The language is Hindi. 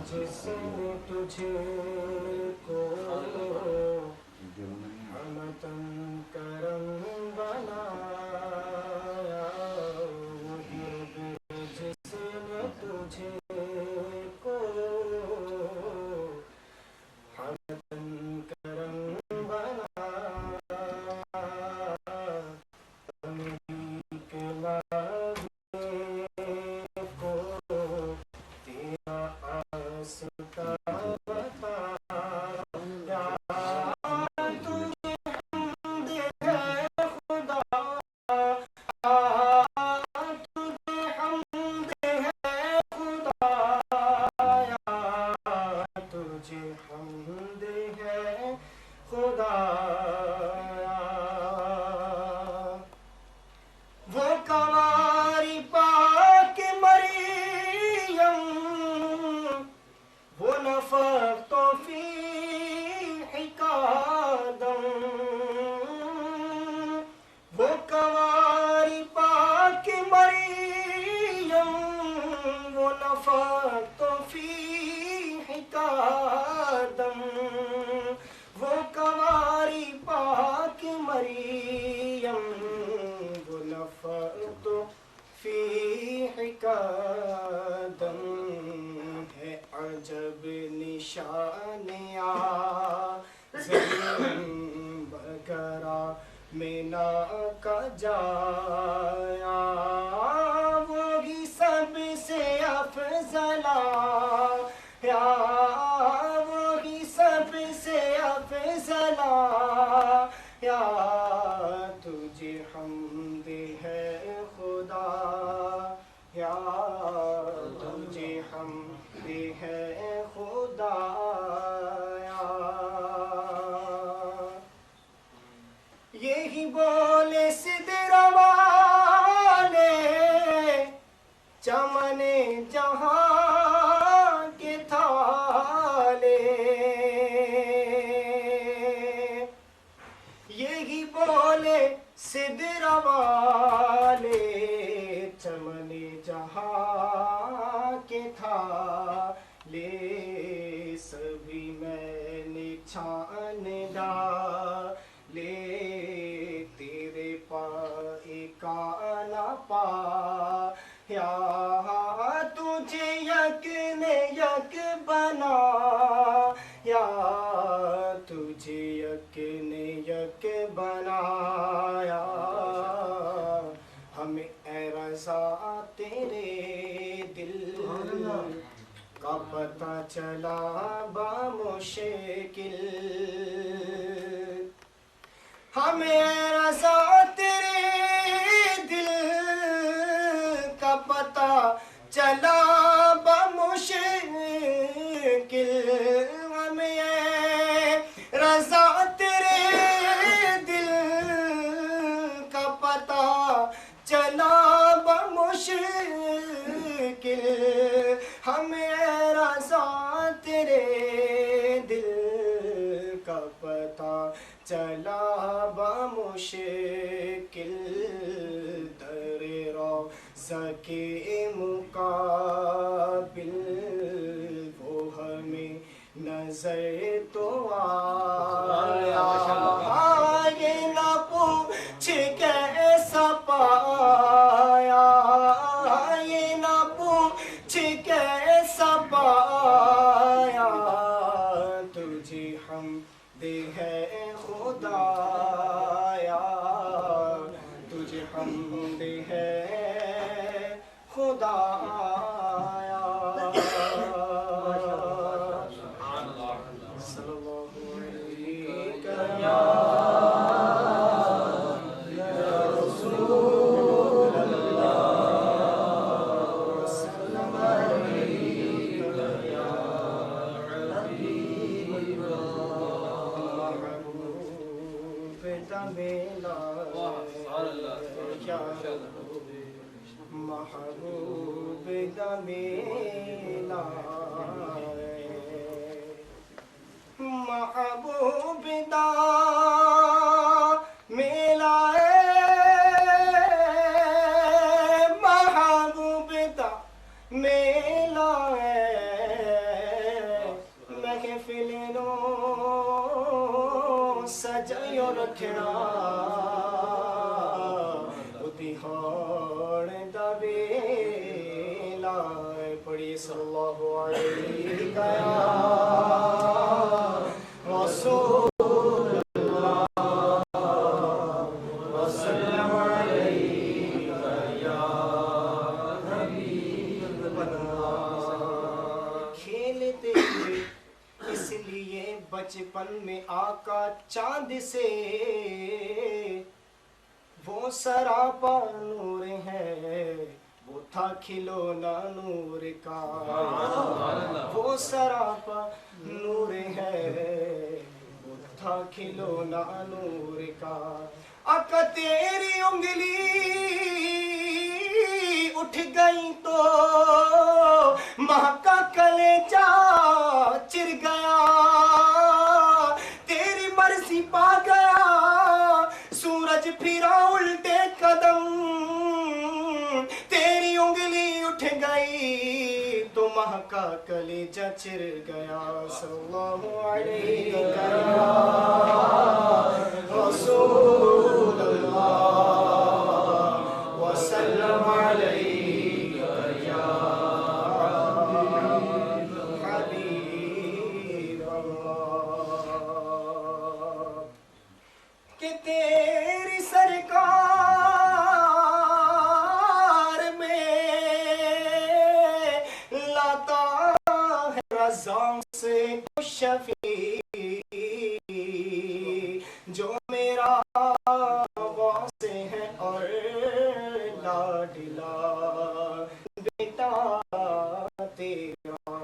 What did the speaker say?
जिसने तुझे को हमतन करम बनाया, वही रब जिसने तुझे को हमतन करम बनाया, अमीरी के लागे को तेरा आस्था बताया, तुझे हमद है खुदा, तुझे हमद है खुदाया, तुझे हमद है खुदाया। वो कंवारी पाक मरियम, वो नफख्तो फी हिकादम, वो कंवारी पाक मरियम, वो नफख्तो फी हिकादम, वो कंवारी पाक मरियम, वो नफख्तो फी हिकादम, है अजब निशानिया ज़मीन बकरा मीना का जाया, वो ही सबसे अफजला या, वो ही सबसे अफजला या, तुझे हमद है खुदा या, तुझे हमद है खुदा या। यही बोले सिदरा वाले चमने जहां के थाले, यही बोले सिदरा वाले चमने जहां के थाले, सभी मैंने छान डाले, तेरे पाए का ना पाया, तुझे यक ने यक बनाया, तुझे यक ने यक बनाया, हमें ए रज़ा तेरे दिल का पता चला बामुश्किल, हमें रज़ा तेरे दिल का पता चला बामुश्किल, हमें रज़ा तेरे दिल का पता चला बामुश्किल, हमें रज़ा तेरे दिल का पता चला बामुश्किल, दरे रोज़ा के मुकाबिल वो हमें नजर तो आया, ये ना पूछ कैसा पाया, ये ना पूछ कैसा पाया, तुझे हमद है खुदाया, तुझे हमद है खुदाया। सल्लल्लाहु अलैका या महबूब दमेला, महबूब दा मेला, महबूब दा मेला महफिल नो सजायो रखना उदिहान दा वेला पढ़ी सल्लल्लाहु अलैहि रसूल खेलते थे इसलिए बचपन में आका चांद से वो सरापा नूर है वो था खिलौना नूर का वो सरापा नूर है वो था खिलौना नूर का आका तेरी उंगली उठ गई तो माँ का कलेजा चिर गया तेरी मर्जी पा गया सूरज फिरा उल्टे कदम तेरी उंगली उठ गई तो माँ का कलेजा चिर गया सल्लल्लाहु अलैहि रसूलुल्लाह वसल्लम अलैहि कि तेरी सरकार में लाता है रज़ा से तो शफी जो मेरा वासे है और लाडला बेटा तेरा